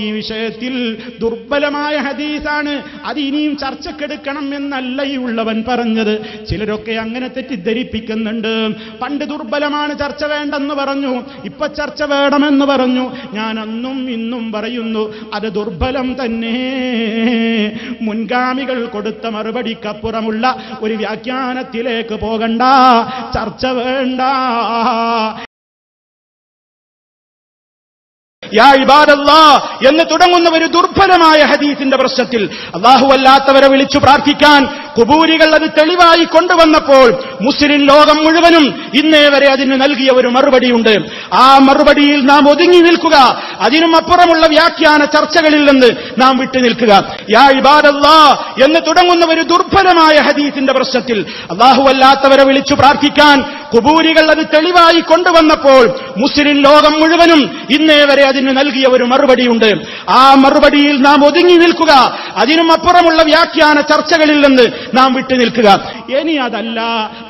ഈ വിഷയത്തിൽ ദുർബലമായ ഹദീസാണ്, അത് ഇനിയും ചർച്ചക്കെടുക്കണം എന്നല്ല ഈ ഉള്ളവൻ പറഞ്ഞത്. ചിലരൊക്കെ അങ്ങനെ തെറ്റിദ്ധരിപ്പിക്കുന്നുണ്ട്. പണ്ട് ദുർബലമാണ്, ചർച്ച വേണ്ടെന്ന് പറഞ്ഞു, ഇപ്പൊ ചർച്ച വേണമെന്ന് പറഞ്ഞു. ഞാൻ അന്നും ഇന്നും പറയുന്നു, അത് ദുർബലം തന്നെ. മുൻഗാമികൾ കൊടുത്ത മറുപടിക്കപ്പുറമുള്ള ഒരു വ്യാഖ്യാനത്തിലേക്ക് പോകണ്ട, ചർച്ച വേണ്ട. യാ ഇബാദല്ലാഹ് എന്ന് തുടങ്ങുന്ന ഒരു ദുർബലമായ ഹദീസിന്റെ പ്രശ്നത്തിൽ അല്ലാഹു അല്ലാത്തവരെ വിളിച്ചു പ്രാർത്ഥിക്കാൻ ഖുബൂരികൾ അത് തെളിവായി കൊണ്ടുവന്നപ്പോൾ മുസ്ലിം ലോകം മുഴുവനും ഇന്നേ വരെ അതിന് നൽകിയ ഒരു മറുപടിയുണ്ട്. ആ മറുപടിയിൽ നാം ഒതുങ്ങി നിൽക്കുക, അതിനും അപ്പുറമുള്ള വ്യാഖ്യാന ചർച്ചകളിൽ നിന്ന് നാം വിട്ടു നിൽക്കുക. യാ ഇബാദല്ലാഹ് എന്ന് തുടങ്ങുന്ന ഒരു ദുർബലമായ ഹദീസിന്റെ പ്രശ്നത്തിൽ അല്ലാഹു അല്ലാത്തവരെ വിളിച്ചു പ്രാർത്ഥിക്കാൻ ഖുബൂരികൾ അത് തെളിവായി കൊണ്ടുവന്നപ്പോൾ മുസ്ലിം ലോകം മുഴുവനും ഇന്നേ വരെ അതിന് നൽകിയ ഒരു മറുപടിയുണ്ട്. ആ മറുപടിയിൽ നാം ഒതുങ്ങി നിൽക്കുക, അതിനും അപ്പുറമുള്ള വ്യാഖ്യാന ചർച്ചകളിൽ നിന്ന് നാം വിട്ടു നിൽക്കുക. ഇനി അതല്ല,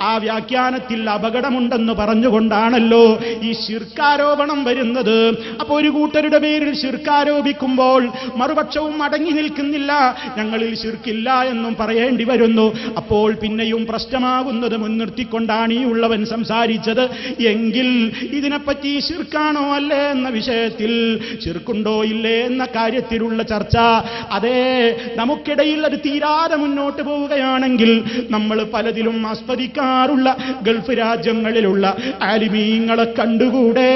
ആ വ്യാഖ്യാനത്തിൽ അപകടമുണ്ടെന്ന് പറഞ്ഞുകൊണ്ടാണല്ലോ ഈ ശിർക്കാരോപണം വരുന്നത്. അപ്പൊ ഒരു കൂട്ടരുടെ പേരിൽ ശിർക്കാരോപിക്കുമ്പോൾ മറുപക്ഷവും അടങ്ങി നിൽക്കുന്നില്ല, ഞങ്ങളിൽ ശിർക്കില്ല എന്നും പറയേണ്ടി വരുന്നു. അപ്പോൾ പിന്നെയും പ്രശ്നമാകുന്നത് മുൻനിർത്തിക്കൊണ്ടാണ് ഈ ഉള്ളവൻ സംസാരിച്ചത്. എങ്കിൽ ഇതിനെപ്പറ്റി ശിർക്കാണോ അല്ലേ എന്ന വിഷയത്തിൽ, ശിർക്കുണ്ടോ ഇല്ലേ എന്ന കാര്യത്തിലുള്ള ചർച്ച, അതേ നമുക്കിടയിൽ അത് തീരാതെ മുന്നോട്ട് പോവുകയാണെങ്കിൽ നമ്മൾ പലതിലും ആസ്വദിക്കാറുള്ള ഗൾഫ് രാജ്യങ്ങളിലുള്ള ആലിമീങ്ങളെ കണ്ടുകൂടെ,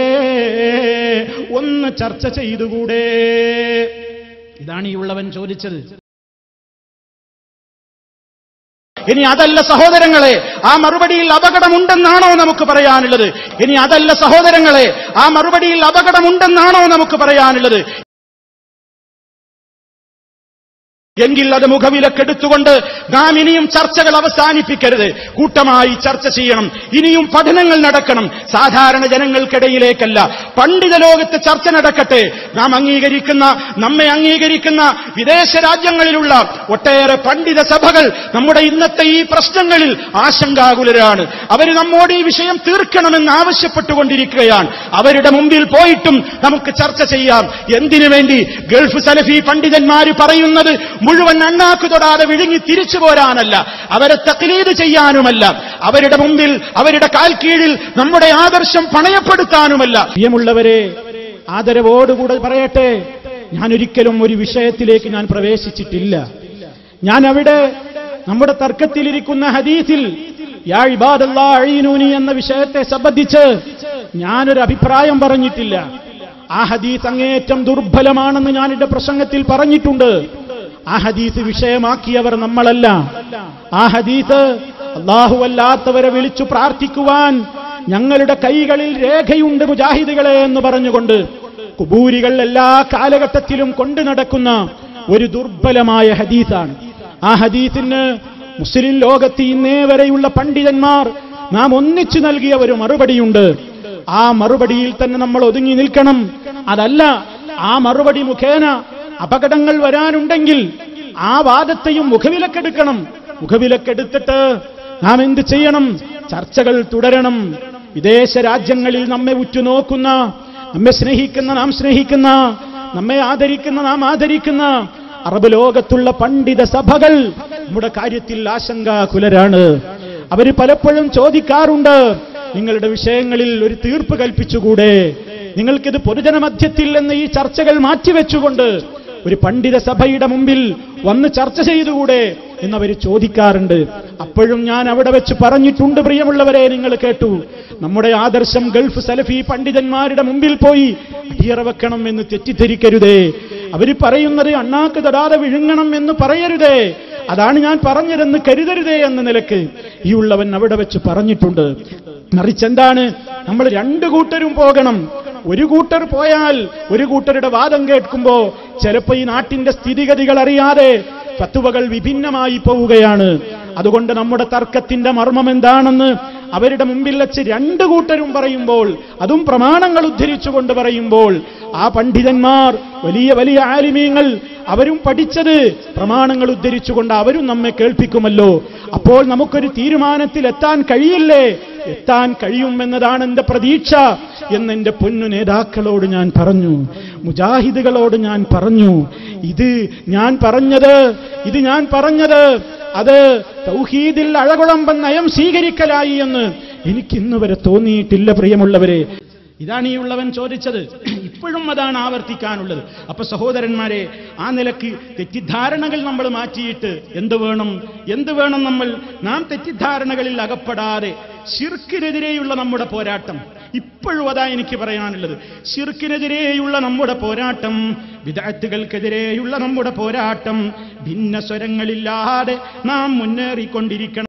ഒന്ന് ചർച്ച ചെയ്തുകൂടെ? ഇതാണ് ഈ ഉള്ളവൻ ചോദിച്ചത്. ഇനി അതല്ല സഹോദരങ്ങളെ, ആ മറുപടിയിൽ അപകടമുണ്ടെന്നാണോ നമുക്ക് പറയാനുള്ളത്? ഇനി അതല്ല സഹോദരങ്ങളെ, ആ മറുപടിയിൽ അപകടമുണ്ടെന്നാണോ നമുക്ക് പറയാനുള്ളത്? എങ്കിൽ അത് മുഖവിലക്കെടുത്തുകൊണ്ട് നാം ഇനിയും ചർച്ചകൾ അവസാനിപ്പിക്കരുത്. കൂട്ടമായി ചർച്ച ചെയ്യണം, ഇനിയും പഠനങ്ങൾ നടക്കണം. സാധാരണ ജനങ്ങൾക്കിടയിലേക്കല്ല, പണ്ഡിത ലോകത്ത് ചർച്ച നടക്കട്ടെ. നാം അംഗീകരിക്കുന്ന, നമ്മെ അംഗീകരിക്കുന്ന വിദേശ രാജ്യങ്ങളിലുള്ള ഒട്ടേറെ പണ്ഡിത സഭകൾ നമ്മുടെ ഇന്നത്തെ ഈ പ്രശ്നങ്ങളിൽ ആശങ്കാകുലരാണ്. അവർ നമ്മോട് ഈ വിഷയം തീർക്കണമെന്ന് ആവശ്യപ്പെട്ടുകൊണ്ടിരിക്കുകയാണ്. അവരുടെ മുമ്പിൽ പോയിട്ടും നമുക്ക് ചർച്ച ചെയ്യാം. എന്തിനു വേണ്ടി? ഗൾഫ് സലഫി പണ്ഡിതന്മാർ പറയുന്നത് മുഴുവൻ അണ്ണാക്ക് തൊടാതെ വിഴുങ്ങി തിരിച്ചു പോരാനല്ല, അവരെ തഖ്ലീദ് ചെയ്യാനുമല്ല, അവരുടെ മുമ്പിൽ, അവരുടെ കാൽ കീഴിൽ നമ്മുടെ ആദർശം പണയപ്പെടുത്താനുമല്ല. പ്രിയമുള്ളവരെ, ആദരവോടുകൂടെ പറയട്ടെ, ഞാനൊരിക്കലും ഒരു വിഷയത്തിലേക്ക് ഞാൻ പ്രവേശിച്ചിട്ടില്ല. ഞാൻ അവിടെ നമ്മുടെ തർക്കത്തിലിരിക്കുന്ന ഹദീസിൽ യാ ഇബാദല്ലാഹ് അഈനൂനി എന്ന വിഷയത്തെ സംബന്ധിച്ച് ഞാനൊരു അഭിപ്രായം പറഞ്ഞിട്ടില്ല. ആ ഹദീസ് അങ്ങേയറ്റം ദുർബലമാണെന്ന് ഞാൻ എന്റെ പ്രസംഗത്തിൽ പറഞ്ഞിട്ടുണ്ട്. ആ ഹദീസ് വിഷയമാക്കിയവർ നമ്മളല്ല. ആ ഹദീസ് അല്ലാഹു അല്ലാത്തവരെ വിളിച്ചു പ്രാർത്ഥിക്കുവാൻ ഞങ്ങളുടെ കൈകളിൽ രേഖയുണ്ട് മുജാഹിദുകളെ എന്ന് പറഞ്ഞുകൊണ്ട് ഖുബൂരികൾ എല്ലാ കാലഘട്ടത്തിലും കൊണ്ടു നടക്കുന്ന ഒരു ദുർബലമായ ഹദീസാണ്. ആ ഹദീസിന് മുസ്ലിം ലോകത്ത് ഇന്നേ വരെയുള്ള പണ്ഡിതന്മാർ നാം ഒന്നിച്ചു നൽകിയ ഒരു മറുപടിയുണ്ട്. ആ മറുപടിയിൽ തന്നെ നമ്മൾ ഒതുങ്ങി നിൽക്കണം. അതല്ല, ആ മറുപടി മുഖേന അപകടങ്ങൾ വരാനുണ്ടെങ്കിൽ ആ വാദത്തെയും മുഖവിലക്കെടുക്കണം. മുഖവിലക്കെടുത്തിട്ട് നാം എന്ത് ചെയ്യണം? ചർച്ചകൾ തുടരണം. വിദേശ രാജ്യങ്ങളിൽ നമ്മെ ഉറ്റുനോക്കുന്ന, നമ്മെ സ്നേഹിക്കുന്ന നാം സ്നേഹിക്കുന്ന, നമ്മെ ആദരിക്കുന്ന നാം ആദരിക്കുന്ന അറബ് ലോകത്തുള്ള പണ്ഡിത സഭകൾ നമ്മുടെ കാര്യത്തിൽ ആശങ്കാകുലരാണ്. അവർ പലപ്പോഴും ചോദിക്കാറുണ്ട്, നിങ്ങളുടെ വിഷയങ്ങളിൽ ഒരു തീർപ്പ് കൽപ്പിച്ചുകൂടെ? നിങ്ങൾക്കിത് പൊതുജനമധ്യത്തിൽ എന്ന് ഈ ചർച്ചകൾ മാറ്റിവെച്ചുകൊണ്ട് ഒരു പണ്ഡിത സഭയുടെ മുമ്പിൽ വന്ന് ചർച്ച ചെയ്തുകൂടെ എന്നവർ ചോദിക്കാറുണ്ട്. അപ്പോഴും ഞാൻ അവിടെ വെച്ച് പറഞ്ഞിട്ടുണ്ട്, പ്രിയമുള്ളവരെ, നിങ്ങൾ കേട്ടു, നമ്മുടെ ആദർശം ഗൾഫ് സലഫി പണ്ഡിതന്മാരുടെ മുമ്പിൽ പോയി അടിയറ വെക്കണം എന്ന് തെറ്റിദ്ധരിക്കരുതേ. അവർ പറയുന്നത് അണ്ണാക്ക് തൊടാതെ വിഴുങ്ങണം എന്ന് പറയരുതേ. അതാണ് ഞാൻ പറഞ്ഞതെന്ന് കരുതരുതേ എന്ന നിലക്ക് ഈ ഉള്ളവൻ അവിടെ വെച്ച് പറഞ്ഞിട്ടുണ്ട്. മറിച്ചെന്താണ്? നമ്മൾ രണ്ടു കൂട്ടരും പോകണം. ഒരു കൂട്ടർ പോയാൽ ഒരു കൂട്ടരുടെ വാദം കേൾക്കുമ്പോ ചിലപ്പോ ഈ നാട്ടിന്റെ സ്ഥിതിഗതികൾ അറിയാതെ ഫത്വകൾ വിഭിന്നമായി പോവുകയാണ്. അതുകൊണ്ട് നമ്മുടെ തർക്കത്തിന്റെ മർമ്മം എന്താണെന്ന് അവരുടെ മുമ്പിൽ വെച്ച് രണ്ടു കൂട്ടരും പറയുമ്പോൾ, അതും പ്രമാണങ്ങൾ ഉദ്ധരിച്ചുകൊണ്ട് പറയുമ്പോൾ, ആ പണ്ഡിതന്മാർ വലിയ വലിയ ആലിമീങ്ങൾ അവരും പഠിച്ചത് പ്രമാണങ്ങൾ ഉദ്ധരിച്ചുകൊണ്ട് അവരും നമ്മെ കേൾപ്പിക്കുമല്ലോ. അപ്പോൾ നമുക്കൊരു തീരുമാനത്തിൽ എത്താൻ കഴിയില്ലേ എത്താൻ കഴിയുമെന്നതാണ് എന്റെ പ്രതീക്ഷ എന്നെന്റെ പൊന്നു നേതാക്കളോട് ഞാൻ പറഞ്ഞു, മുജാഹിദുകളോട് ഞാൻ പറഞ്ഞു. ഇത് ഞാൻ പറഞ്ഞത് അത് തൗഹീദിൽ അഴകുളമ്പൻ നയം സ്വീകരിക്കലായി എന്ന് എനിക്കിന്ന് വരെ തോന്നിയിട്ടില്ല പ്രിയമുള്ളവരെ. ഇതാണ് ഈ ഉള്ളവൻ ചോദിച്ചത്. ഇപ്പോഴും അതാണ് ആവർത്തിക്കാനുള്ളത്. അപ്പൊ സഹോദരന്മാരെ, ആ നിലക്ക് തെറ്റിദ്ധാരണകൾ നമ്മൾ മാറ്റിയിട്ട് എന്ത് വേണം നാം തെറ്റിദ്ധാരണകളിൽ അകപ്പെടാതെ ശിർക്കിനെതിരെയുള്ള നമ്മുടെ പോരാട്ടം, ഇപ്പോഴും അതാ എനിക്ക് പറയാനുള്ളത്. ശിർക്കിനെതിരെയുള്ള നമ്മുടെ പോരാട്ടം, ബിദ്അത്തുകൾക്കെതിരെയുള്ള നമ്മുടെ പോരാട്ടം ഭിന്ന സ്വരങ്ങളില്ലാതെ നാം മുന്നേറിക്കൊണ്ടിരിക്കണം.